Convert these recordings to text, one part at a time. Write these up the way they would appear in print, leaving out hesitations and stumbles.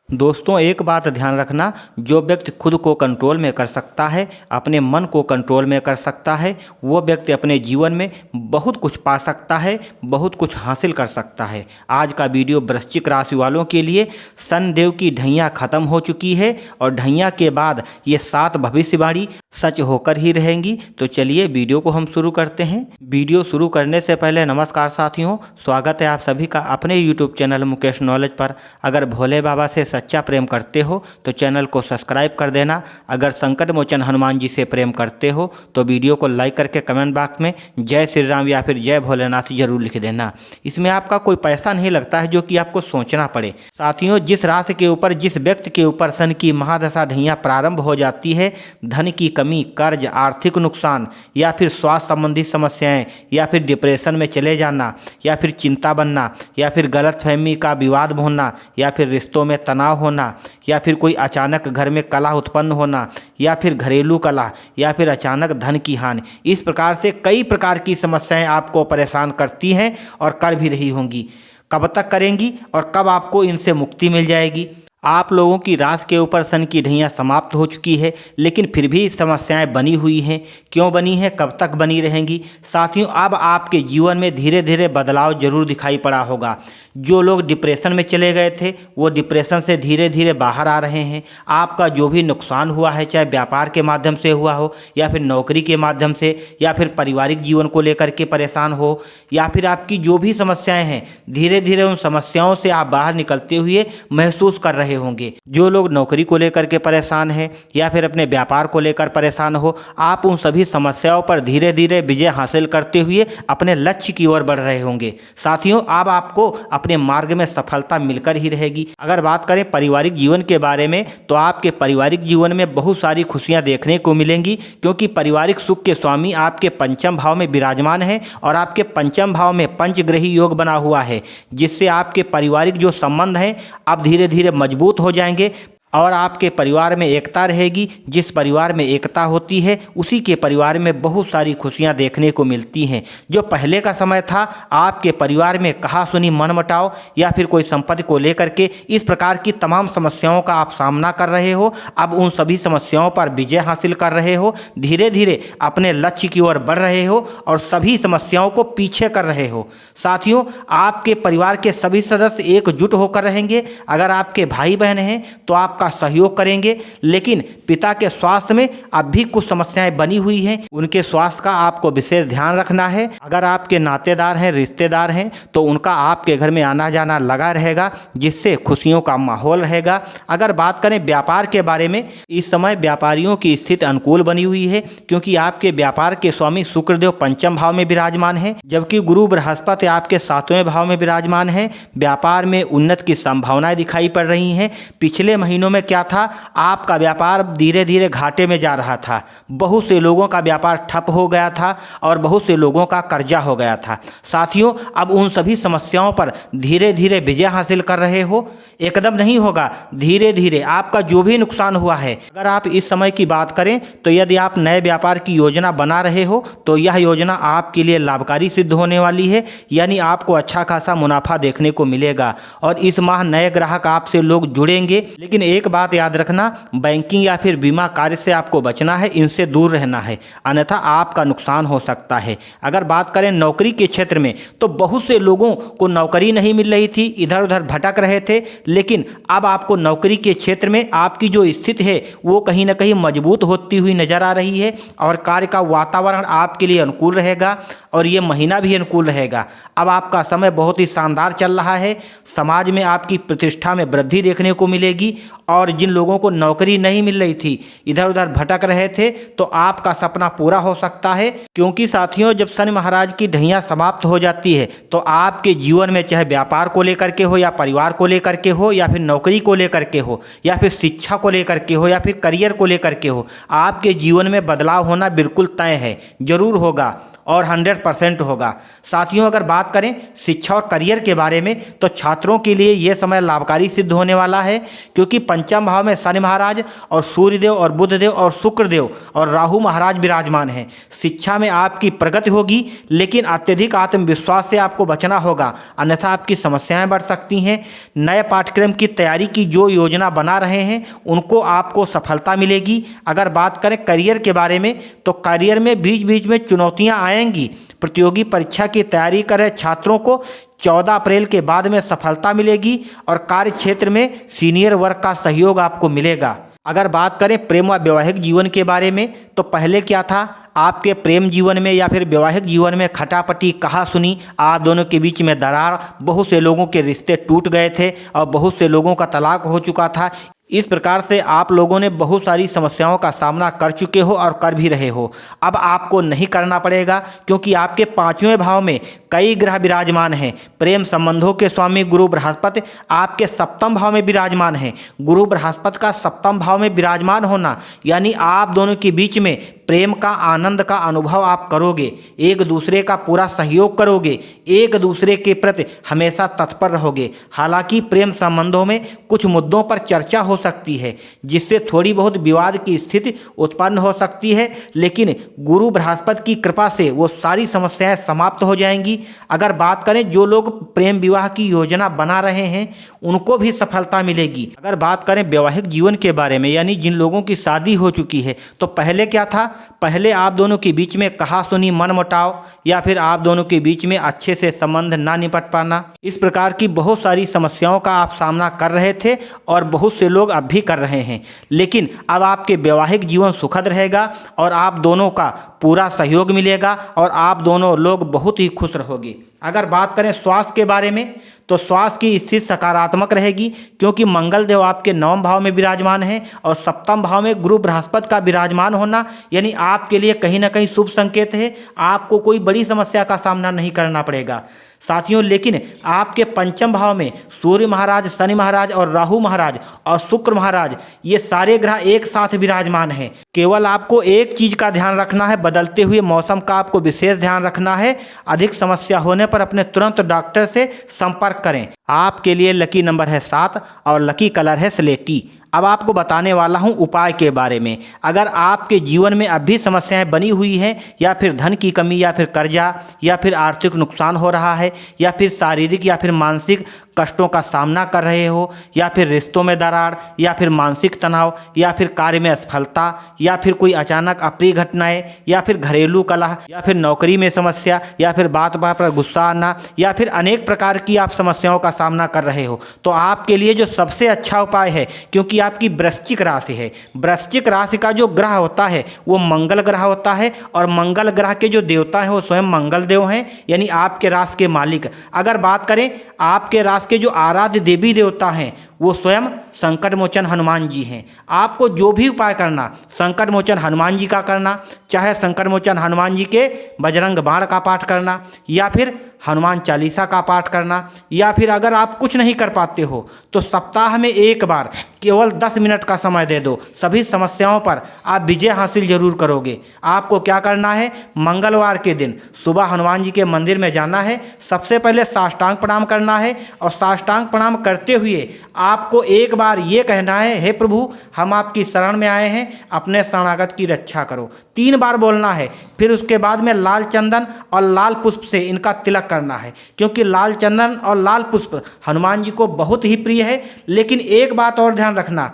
दोस्तों, एक बात ध्यान रखना, जो व्यक्ति खुद को कंट्रोल में कर सकता है, अपने मन को कंट्रोल में कर सकता है, वो व्यक्ति अपने जीवन में बहुत कुछ पा सकता है, बहुत कुछ हासिल कर सकता है। आज का वीडियो वृश्चिक राशि वालों के लिए। शनिदेव की ढैया खत्म हो चुकी है और ढैया के बाद ये 7 भविष्यवाणी सच होकर ही रहेंगी। तो चलिए वीडियो को हम शुरू करते हैं। वीडियो शुरू करने से पहले नमस्कार साथियों, स्वागत है आप सभी का अपने YouTube चैनल मुकेश नॉलेज पर। अगर भोले बाबा से सच्चा प्रेम करते हो तो चैनल को सब्सक्राइब कर देना। अगर संकट मोचन हनुमान जी से प्रेम करते हो तो वीडियो को लाइक करके कमेंट बॉक्स में जय श्री राम या फिर जय भोलेनाथ जरूर लिख देना। इसमें आपका कोई पैसा नहीं लगता है जो कि आपको सोचना पड़े। साथियों, जिस राशि के ऊपर, जिस व्यक्ति के ऊपर शनि की महादशा ढैया प्रारंभ हो जाती है, धन की कमी, कर्ज, आर्थिक नुकसान या फिर स्वास्थ्य संबंधी समस्याएं या फिर डिप्रेशन में चले जाना या फिर चिंता बनना या फिर गलतफहमी का विवाद होना या फिर रिश्तों में तनाव होना या फिर कोई अचानक घर में कलह उत्पन्न होना या फिर घरेलू कलह या फिर अचानक धन की हानि, इस प्रकार से कई प्रकार की समस्याएं आपको परेशान करती हैं और कर भी रही होंगी। कब तक करेंगी और कब आपको इनसे मुक्ति मिल जाएगी? आप लोगों की राशि के ऊपर शनि की ढैया समाप्त हो चुकी है, लेकिन फिर भी समस्याएं बनी हुई हैं। क्यों बनी हैं, कब तक बनी रहेंगी? साथियों, अब आपके जीवन में धीरे धीरे बदलाव जरूर दिखाई पड़ा होगा। जो लोग डिप्रेशन में चले गए थे वो डिप्रेशन से धीरे धीरे बाहर आ रहे हैं। आपका जो भी नुकसान हुआ है, चाहे व्यापार के माध्यम से हुआ हो या फिर नौकरी के माध्यम से या फिर पारिवारिक जीवन को लेकर के परेशान हो या फिर आपकी जो भी समस्याएं हैं, धीरे धीरे उन समस्याओं से आप बाहर निकलते हुए महसूस कर रहे होंगे। जो लोग नौकरी को लेकर के परेशान हैं या फिर अपने व्यापार को लेकर परेशान हो, आप उन सभी समस्याओं पर धीरे धीरे विजय हासिल करते हुए अपने लक्ष्य की ओर बढ़ रहे होंगे। साथियों, अब आपको अपने मार्ग में सफलता मिलकर ही रहेगी। अगर बात करें पारिवारिक जीवन के बारे में, तो आपके पारिवारिक जीवन में बहुत सारी खुशियां देखने को मिलेंगी, क्योंकि पारिवारिक सुख के स्वामी आपके पंचम भाव में विराजमान है और आपके पंचम भाव में पंचग्रही योग बना हुआ है, जिससे आपके पारिवारिक जो संबंध हैं अब धीरे धीरे मजबूत हो जाएंगे और आपके परिवार में एकता रहेगी। जिस परिवार में एकता होती है उसी के परिवार में बहुत सारी खुशियां देखने को मिलती हैं। जो पहले का समय था, आपके परिवार में कहा-सुनी, मनमुटाव या फिर कोई संपत्ति को लेकर के इस प्रकार की तमाम समस्याओं का आप सामना कर रहे हो, अब उन सभी समस्याओं पर विजय हासिल कर रहे हो, धीरे धीरे अपने लक्ष्य की ओर बढ़ रहे हो और सभी समस्याओं को पीछे कर रहे हो। साथियों, आपके परिवार के सभी सदस्य एकजुट होकर रहेंगे। अगर आपके भाई बहन हैं तो आपका सहयोग करेंगे, लेकिन पिता के स्वास्थ्य में अब भी कुछ समस्याएं बनी हुई हैं। उनके स्वास्थ्य का आपको विशेष ध्यान रखना है। अगर आपके नातेदार हैं, रिश्तेदार हैं, तो उनका आपके घर में आना जाना लगा रहेगा, जिससे खुशियों का माहौल रहेगा। अगर बात करें व्यापार के बारे में, इस समय व्यापारियों की स्थिति अनुकूल बनी हुई है, क्योंकि आपके व्यापार के स्वामी शुक्रदेव पंचम भाव में विराजमान है, जबकि गुरु बृहस्पति आपके 7वें भाव में विराजमान है। व्यापार में उन्नति की संभावनाएं दिखाई पड़ रही हैं। पिछले महीनों में क्या था, आपका व्यापार धीरे धीरे घाटे में जा रहा था। बहुत से लोगों का व्यापार ठप हो गया था और बहुत से लोगों का कर्जा हो गया था। साथियों, अब उन सभी समस्याओं पर धीरे धीरे विजय हासिल कर रहे हो। एकदम नहीं होगा, धीरे धीरे आपका जो भी नुकसान हुआ है, अगर आप इस समय की बात करें तो यदि आप नए व्यापार की योजना बना रहे हो तो यह योजना आपके लिए लाभकारी सिद्ध होने वाली है, यानी आपको अच्छा खासा मुनाफा देखने को मिलेगा और इस माह नए ग्राहक आपसे लोग जुड़ेंगे। लेकिन एक बात याद रखना, बैंकिंग या फिर बीमा कार्य से आपको बचना है, इनसे दूर रहना है, अन्यथा आपका नुकसान हो सकता है। अगर बात करें नौकरी के क्षेत्र में, तो बहुत से लोगों को नौकरी नहीं मिल रही थी, इधर उधर भटक रहे थे, लेकिन अब आपको नौकरी के क्षेत्र में आपकी जो स्थिति है वो कहीं ना कहीं मजबूत होती हुई नजर आ रही है और कार्य का वातावरण आपके लिए अनुकूल रहेगा और ये महीना भी अनुकूल रहेगा। अब आपका समय बहुत ही शानदार चल रहा है। समाज में आपकी प्रतिष्ठा में वृद्धि देखने को मिलेगी और जिन लोगों को नौकरी नहीं मिल रही थी, इधर उधर भटक रहे थे, तो आपका सपना पूरा हो सकता है। क्योंकि साथियों, जब शनि महाराज की ढैया समाप्त हो जाती है तो आपके जीवन में चाहे व्यापार को लेकर के हो या परिवार को लेकर के हो या फिर नौकरी को लेकर के हो या फिर शिक्षा को लेकर के हो या फिर करियर को लेकर के हो, आपके जीवन में बदलाव होना बिल्कुल तय है, जरूर होगा। और 100% होगा। साथियों, अगर बात करें शिक्षा और करियर के बारे में तो छात्रों के लिए यह समय लाभकारी सिद्ध होने वाला है, क्योंकि पंचम भाव में शनि महाराज और सूर्यदेव और बुधदेव और शुक्रदेव और राहु महाराज विराजमान हैं। शिक्षा में आपकी प्रगति होगी, लेकिन अत्यधिक आत्मविश्वास से आपको बचना होगा, अन्यथा आपकी समस्याएं बढ़ सकती हैं। नए पाठ्यक्रम की तैयारी की जो योजना बना रहे हैं उनको आपको सफलता मिलेगी। अगर बात करें करियर के बारे में तो करियर में बीच बीच में चुनौतियां आएंगी। प्रतियोगी परीक्षा की तैयारी कर रहे छात्रों को 14 अप्रैल के बाद में सफलता मिलेगी और कार्य क्षेत्र में सीनियर वर्ग का सहयोग आपको मिलेगा। अगर बात करें प्रेम व वैवाहिक जीवन के बारे में तो पहले क्या था, आपके प्रेम जीवन में या फिर वैवाहिक जीवन में खटापटी, कहा सुनी, आप दोनों के बीच में दरार, बहुत से लोगों के रिश्ते टूट गए थे और बहुत से लोगों का तलाक हो चुका था। इस प्रकार से आप लोगों ने बहुत सारी समस्याओं का सामना कर चुके हो और कर भी रहे हो। अब आपको नहीं करना पड़ेगा, क्योंकि आपके 5वें भाव में कई ग्रह विराजमान हैं। प्रेम संबंधों के स्वामी गुरु बृहस्पति आपके 7वें भाव में विराजमान हैं। गुरु बृहस्पति का 7वें भाव में विराजमान होना यानी आप दोनों के बीच में प्रेम का आनंद का अनुभव आप करोगे, एक दूसरे का पूरा सहयोग करोगे, एक दूसरे के प्रति हमेशा तत्पर रहोगे। हालांकि प्रेम संबंधों में कुछ मुद्दों पर चर्चा हो सकती है, जिससे थोड़ी बहुत विवाद की स्थिति उत्पन्न हो सकती है, लेकिन गुरु बृहस्पति की कृपा से वो सारी समस्याएं समाप्त हो जाएंगी। अगर बात करें जो लोग प्रेम विवाह की योजना बना रहे हैं उनको भी सफलता मिलेगी। अगर बात करें वैवाहिक जीवन के बारे में यानी जिन लोगों की शादी हो चुकी है तो पहले क्या था, पहले आप दोनों के बीच में कहा सुनी, मनमुटाव या फिर आप दोनों के बीच में अच्छे से संबंध ना निपट पाना, इस प्रकार की बहुत सारी समस्याओं का आप सामना कर रहे थे और बहुत से लोग अब भी कर रहे हैं। लेकिन अब आपके वैवाहिक जीवन सुखद रहेगा और आप दोनों का पूरा सहयोग मिलेगा और आप दोनों लोग बहुत ही खुश रहोगे। अगर बात करें स्वास्थ्य के बारे में तो स्वास्थ्य की स्थिति सकारात्मक रहेगी, क्योंकि मंगल देव आपके 9वें भाव में विराजमान हैं और 7वें भाव में गुरु बृहस्पति का विराजमान होना यानी आपके लिए कहीं ना कहीं शुभ संकेत है। आपको कोई बड़ी समस्या का सामना नहीं करना पड़ेगा साथियों। लेकिन आपके 5वें भाव में सूर्य महाराज, शनि महाराज और राहु महाराज और शुक्र महाराज ये सारे ग्रह एक साथ विराजमान हैं। केवल आपको एक चीज का ध्यान रखना है, बदलते हुए मौसम का आपको विशेष ध्यान रखना है। अधिक समस्या होने पर अपने तुरंत डॉक्टर से संपर्क करें। आपके लिए लकी नंबर है 7 और लकी कलर है स्लेटी। अब आपको बताने वाला हूं उपाय के बारे में। अगर आपके जीवन में अब भी समस्याएं बनी हुई हैं या फिर धन की कमी या फिर कर्जा या फिर आर्थिक नुकसान हो रहा है या फिर शारीरिक या फिर मानसिक कष्टों का सामना कर रहे हो या फिर रिश्तों में दरार या फिर मानसिक तनाव या फिर कार्य में असफलता या फिर कोई अचानक अप्रिय घटनाएं या फिर घरेलू कलह या फिर नौकरी में समस्या या फिर बात बात पर गुस्सा आना या फिर अनेक प्रकार की आप समस्याओं का सामना कर रहे हो, तो आपके लिए जो सबसे अच्छा उपाय है, क्योंकि आपकी वृश्चिक राशि है, वृश्चिक राशि का जो ग्रह होता है वो मंगल ग्रह होता है और मंगल ग्रह के जो देवता हैं वो स्वयं मंगल देव हैं, यानी आपके राशि के मालिक। अगर बात करें आपके राशि के जो आराध्य देवी देवता हैं वो स्वयं संकट मोचन हनुमान जी हैं। आपको जो भी उपाय करना संकट मोचन हनुमान जी का करना, चाहे संकट मोचन हनुमान जी के बजरंग बाण का पाठ करना या फिर हनुमान चालीसा का पाठ करना, या फिर अगर आप कुछ नहीं कर पाते हो तो सप्ताह में एक बार केवल 10 मिनट का समय दे दो। सभी समस्याओं पर आप विजय हासिल जरूर करोगे। आपको क्या करना है, मंगलवार के दिन सुबह हनुमान जी के मंदिर में जाना है। सबसे पहले साष्टांग प्रणाम करना है और साष्टांग प्रणाम करते हुए आपको एक बार ये कहना है, हे प्रभु हम आपकी शरण में आए हैं, अपने शरणागत की रक्षा करो। 3 बार बोलना है। फिर उसके बाद में लाल चंदन और लाल पुष्प से इनका तिलक करना है, क्योंकि लाल चंदन और लाल पुष्प हनुमान जी को बहुत ही प्रिय है। लेकिन एक बात और ध्यान रखना,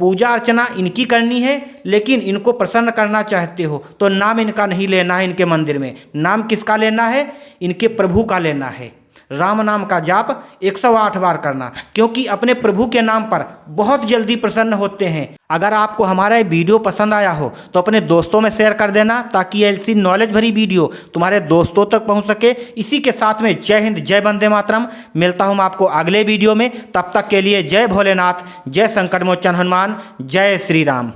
पूजा अर्चना इनकी करनी है, लेकिन इनको प्रसन्न करना चाहते हो तो नाम इनका नहीं लेना है। इनके मंदिर में नाम किसका लेना है, इनके प्रभु का लेना है। राम नाम का जाप 108 बार करना, क्योंकि अपने प्रभु के नाम पर बहुत जल्दी प्रसन्न होते हैं। अगर आपको हमारा ये वीडियो पसंद आया हो तो अपने दोस्तों में शेयर कर देना, ताकि ऐसी नॉलेज भरी वीडियो तुम्हारे दोस्तों तक पहुंच सके। इसी के साथ में जय हिंद, जय वंदे मातरम। मिलता हूं आपको अगले वीडियो में, तब तक के लिए जय भोलेनाथ, जय संकट मोचन हनुमान, जय श्री राम।